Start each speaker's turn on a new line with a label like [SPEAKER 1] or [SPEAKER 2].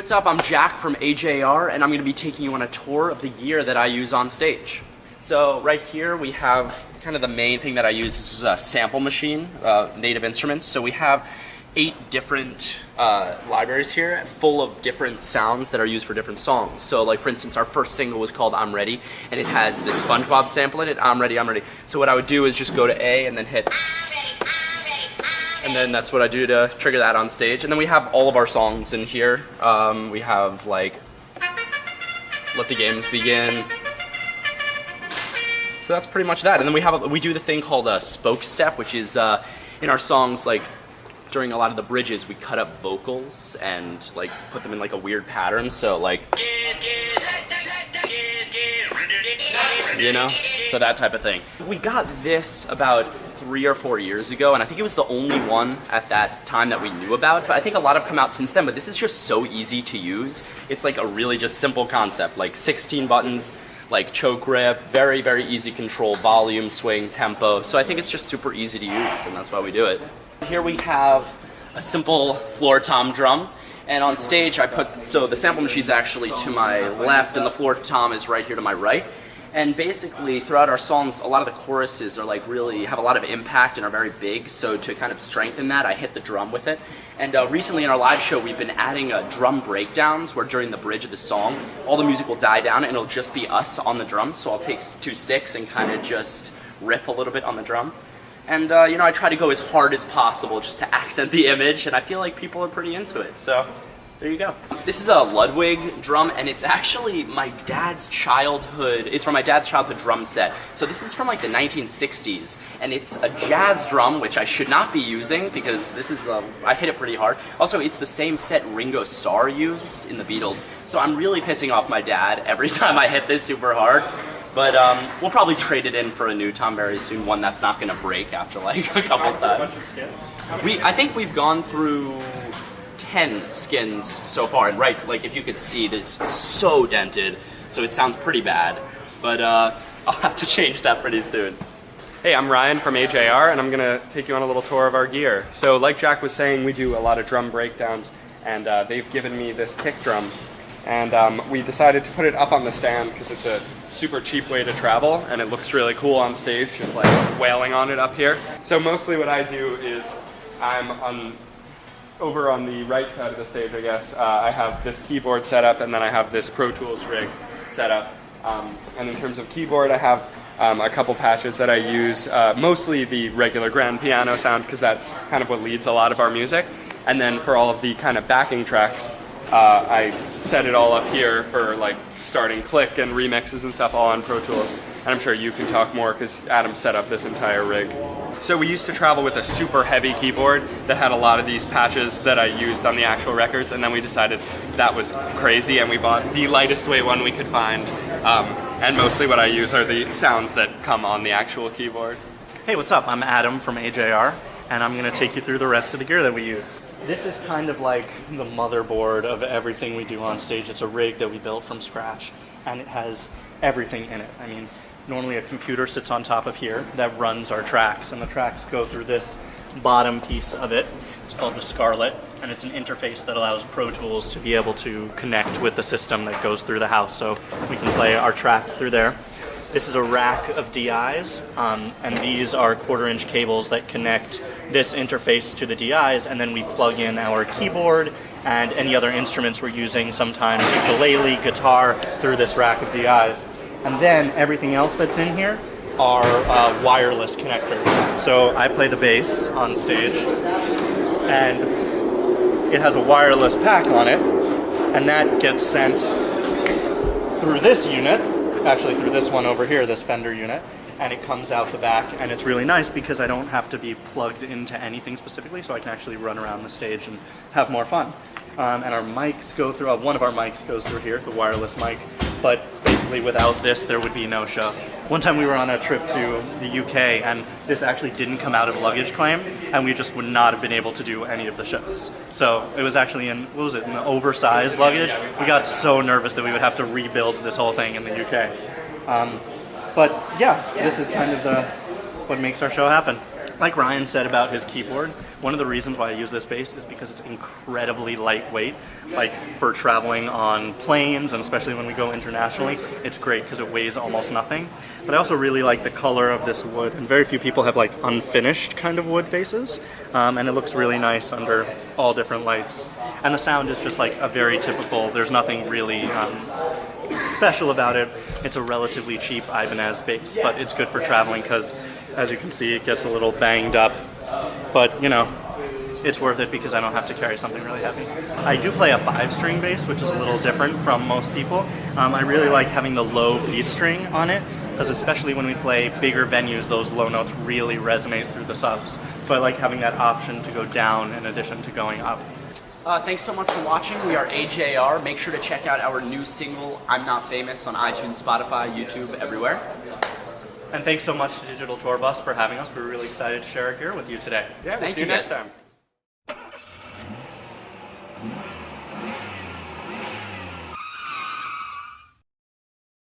[SPEAKER 1] What's up? I'm Jack from AJR, and I'm going to be taking you on a tour of the gear that I use on stage. So right here we have kind of the main thing that I use. This is a sample machine, Native Instruments. So we have 8 different libraries here full of different sounds that are used for different songs. So like for instance, our first single was called I'm Ready, and it has the SpongeBob sample in it, I'm ready, I'm ready. So what I would do is just go to A and then hit, and then that's what I do to trigger that on stage. And then we have all of our songs in here. We have like Let the Games Begin. So that's pretty much that. And then we do the thing called a spoke step, which is in our songs, like during a lot of the bridges, we cut up vocals and like put them in like a weird pattern. So like, you know, so that type of thing. We got this about 3 or 4 years ago, and I think it was the only one at that time that we knew about, but I think a lot have come out since then. But this is just so easy to use. It's like a really just simple concept, like 16 buttons, like choke rip, very, very easy control, volume, swing, tempo. So I think it's just super easy to use, and that's why we do it. Here we have a simple floor tom drum, and on stage I put, so the sample machine's actually to my left and the floor tom is right here to my right. And basically throughout our songs, a lot of the choruses are like really have a lot of impact and are very big, so to kind of strengthen that, I hit the drum with it. And recently in our live show, we've been adding drum breakdowns where during the bridge of the song, all the music will die down and it'll just be us on the drums. So I'll take 2 sticks and kind of just riff a little bit on the drum. And you know, I try to go as hard as possible just to accent the image, and I feel like people are pretty into it, so there you go. This is a Ludwig drum, and it's actually my dad's childhood, it's from my dad's childhood drum set. So this is from like the 1960s, and it's a jazz drum, which I should not be using because this is, I hit it pretty hard. Also, it's the same set Ringo Starr used in the Beatles, so I'm really pissing off my dad every time I hit this super hard. But we'll probably trade it in for a new tom very soon, one that's not going to break after like a couple times. I think we've gone through 10 skins so far, and right, like if you could see that it's so dented, so it sounds pretty bad. But I'll have to change that pretty soon.
[SPEAKER 2] Hey, I'm Ryan from AJR, and I'm going to take you on a little tour of our gear. So like Jack was saying, we do a lot of drum breakdowns, and they've given me this kick drum. And we decided to put it up on the stand because it's a super cheap way to travel, and it looks really cool on stage, just like wailing on it up here. So mostly what I do is I'm over on the right side of the stage, I guess. I have this keyboard set up, and then I have this Pro Tools rig set up. And in terms of keyboard, I have a couple patches that I use, mostly the regular grand piano sound because that's kind of what leads a lot of our music. And then for all of the kind of backing tracks, I set it all up here for like starting click and remixes and stuff all on Pro Tools. And I'm sure you can talk more because Adam set up this entire rig. So we used to travel with a super heavy keyboard that had a lot of these patches that I used on the actual records, and then we decided that was crazy and we bought the lightest weight one we could find. And mostly what I use are the sounds that come on the actual keyboard.
[SPEAKER 3] Hey, what's up? I'm Adam from AJR, and I'm going to take you through the rest of the gear that we use. This is kind of like the motherboard of everything we do on stage. It's a rig that we built from scratch, and it has everything in it. I mean, normally a computer sits on top of here that runs our tracks, and the tracks go through this bottom piece of it. It's called the Scarlett, and it's an interface that allows Pro Tools to be able to connect with the system that goes through the house, so we can play our tracks through there. This is a rack of DIs, and these are 1/4-inch cables that connect this interface to the DIs, and then we plug in our keyboard and any other instruments we're using, sometimes ukulele, guitar, through this rack of DIs. And then everything else that's in here are wireless connectors. So I play the bass on stage, and it has a wireless pack on it, and that gets sent through this unit, actually through this one over here, this Fender unit, and it comes out the back, and it's really nice because I don't have to be plugged into anything specifically, so I can actually run around the stage and have more fun. And our mics go through, one of our mics goes through here, the wireless mic, but basically without this there would be no show. One time we were on a trip to the UK, and this actually didn't come out of luggage claim, and we just would not have been able to do any of the shows. So it was actually in, what was it, an oversized luggage? We got so nervous that we would have to rebuild this whole thing in the UK. But yeah, this is kind of what makes our show happen. Like Ryan said about his keyboard, one of the reasons why I use this bass is because it's incredibly lightweight. Like for traveling on planes, and especially when we go internationally, it's great because it weighs almost nothing. But I also really like the color of this wood, and very few people have like unfinished kind of wood basses, and it looks really nice under all different lights. And the sound is just like a very typical, there's nothing really special about it. It's a relatively cheap Ibanez bass, but it's good for traveling because, as you can see, it gets a little banged up. But, you know, it's worth it because I don't have to carry something really heavy. I do play a 5-string bass, which is a little different from most people. I really like having the low B string on it, because especially when we play bigger venues, those low notes really resonate through the subs. So I like having that option to go down in addition to going up.
[SPEAKER 1] Thanks so much for watching. We are AJR. Make sure to check out our new single, I'm Not Famous, on iTunes, Spotify, YouTube, everywhere.
[SPEAKER 3] And thanks so much to Digital Tour Bus for having us. We're really excited to share our gear with you today.
[SPEAKER 2] Yeah, we'll
[SPEAKER 1] Thank
[SPEAKER 2] see you
[SPEAKER 1] you,
[SPEAKER 2] next
[SPEAKER 1] guys.
[SPEAKER 2] time.